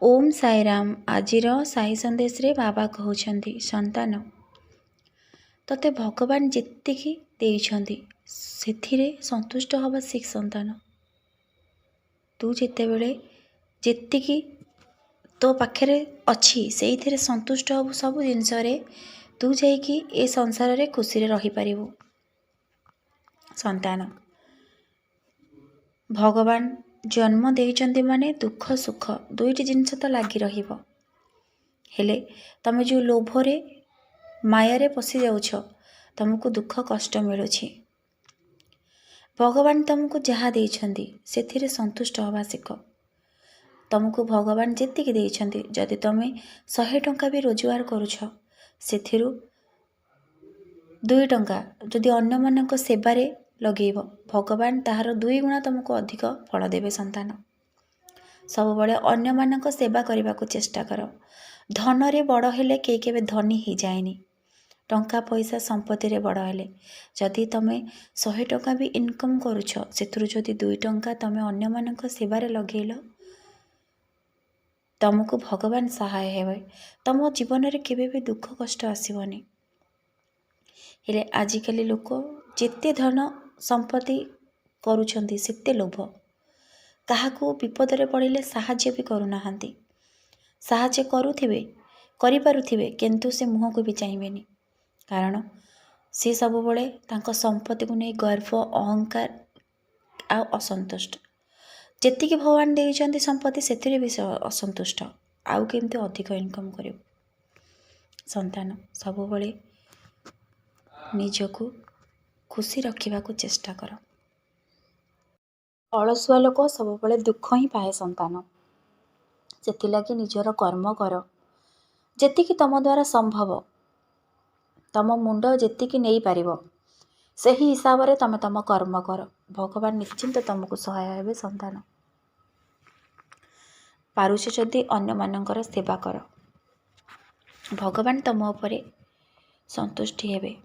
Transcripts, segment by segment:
ओम साईराम। आजिर साई संदेश रे बाबा कहउछन्ति संतान तते भगवान जेतिकी देइछन्ति सेथिरे संतुष्ट हवा शिख संतान। तू जेतेबेले जेतिकी तो पाखेरे अछि सेइथिरे संतुष्ट हबु सब जिनसरे तू जाइकी ए संसार रे खुशी रे रही पारिबु। संतान भगवान जन्म देइछन्ति माने दुख सुख दुईटी जिनस तो लागी रहिबो। हेले तमे जो लोभरे मायारे पशि जाउछ तुमको दुख कष्ट मिलुछि। भगवान तुमको जहाँ देइछन्ति सेथिरे संतुष्ट हवा शिख। तुमको भगवान जेतिकी देइछन्ति जदि तमे 100 टंका भी रोजगार करुछ सेथिरु 2 टंका जदि अन्य मानक सेवारे लगेइब भगवान ताहार 2 गुणा तुमको अधिक फल देबे। संतान सब बड़े अन्य मानक सेवा करने को चेष्टा कर। धन रे बड़ हेले के केबे धनी ही जाएनी। टंका पैसा संपत्ति रे बड़ हेले जदि तमे 100 टंका भी इनकम करुछ सेथुरु जदि 2 टंका तमे अन्य मानक सेवारे लगेइल तुमको भगवान सहाय हेबे। तुम जीवन रे केबे भी दुख कष्ट आसीबनी। हेले आजिकाली लोक जेते धन संपत्ति करुछन्ति सेते लोभ काहाको विपदरे पड़िले साहाଯ୍य भी करूनाहांती। साहाଯ୍य करुथिबे करिपारुथिबे किंतु से मुह को भी चाहिबेनी कारण से सब बळे तांको संपत्ति को नै गर्व अहंकार आ असंतुष्ट। जेतिकी भगवान देइछन्ति संपत्ति सेथिरे भी असंतुष्ट आउ केमते अधिक इनकम करियो। संतान सब बळे निजको खुशी रखिबा को चेष्टा कर। अलसुआ लोक सब बळे दुख ही पाए। संतान सेथिलागि निजर कर्म कर जेतिकी तम द्वारा संभव तम मुंड जेतिकी नहीं पारिबो सही हिसाब रे तमे तम कर्म कर भगवान निश्चिंत तुमको सहाय हेबे। संतान पारुछ जदि अन्य मानकर सेवा कर भगवान तम उपरे संतुष्टि हेबे।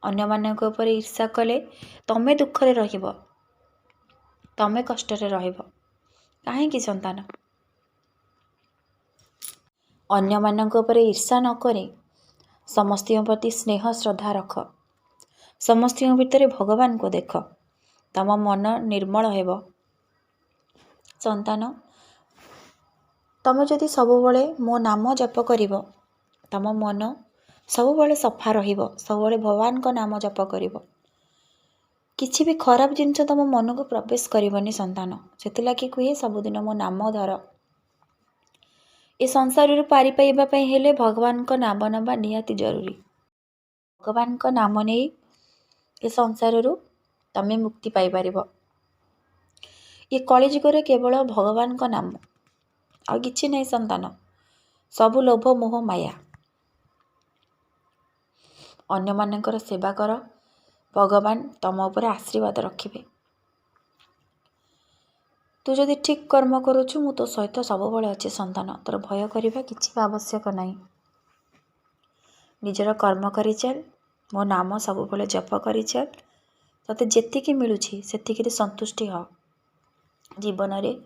अन्य मानक उपरे ईर्षा कले तमे दुख रे रहिबो तमे कष्ट रे रहिबो काहेकि। संतान अन्य मानक उपरे ईर्षा न करे समस्तियों प्रति स्नेह श्रद्धा रख। समस्तियों भितरे भगवान को देख तम मन निर्मल हेबो। संतान तम जदि सब बळे मो नाम जप करिवो तम मन सब बळे सफा रहिबो। सब बळे भगवान को नाम जप करिवो किछि भी खराब जिनस तम मन को प्रवेश करिवनी। संतान सेतिलागि कुहे सबुदिन मो नाम धर। ए संसार रु पारि पाइबा पई हेले भगवान को नाम नबा निहाती जरूरी। भगवान को नाम नै ए संसार रु तमे मुक्ति पाई पारिबो। ये कलिजुग रे केवल भगवान को नाम आ किछि नै। संतान सब लोभ मोह माया अन्य मानकर सेवा कर भगवान तम ऊपर आशीर्वाद रखिबे। तू जदि ठीक कर्म करुछु मु तो सहित सब बळे अछि। संतान तोर भय करिबा किछि भी आवश्यक नाही। निजर कर्म करि चल मो नाम सब बळे जप करि चल तते जेतिकी मिलुछि सेतिकी रे संतुष्टि हो। जीवन रे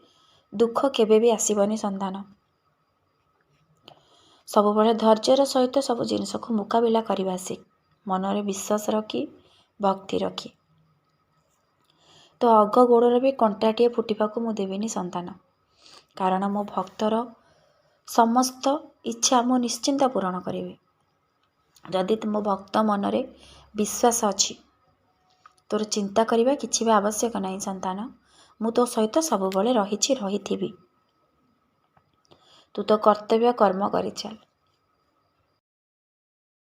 दुख केबे भी आसीबनी। संतान सब बळे धैर्यर सहित सब जिनिस को मुकाबिला करिबा सिख। मन रे विश्वास रखी भक्ति रखी तो अग गोड़र भी कंटाटे फुटिबा को मु देबिनी। संतान कारण मो भक्तर समस्त इच्छा मु निश्चिंत पूरण करिबे। जदि तुम भक्त मन रे विश्वास अछि तोर चिंता करिबा किछि भी आवश्यक नाही। संतान मु तो सहित सब बळे रहिछि रहिथिबी। तू तो कर्तव्य कर्म करि चल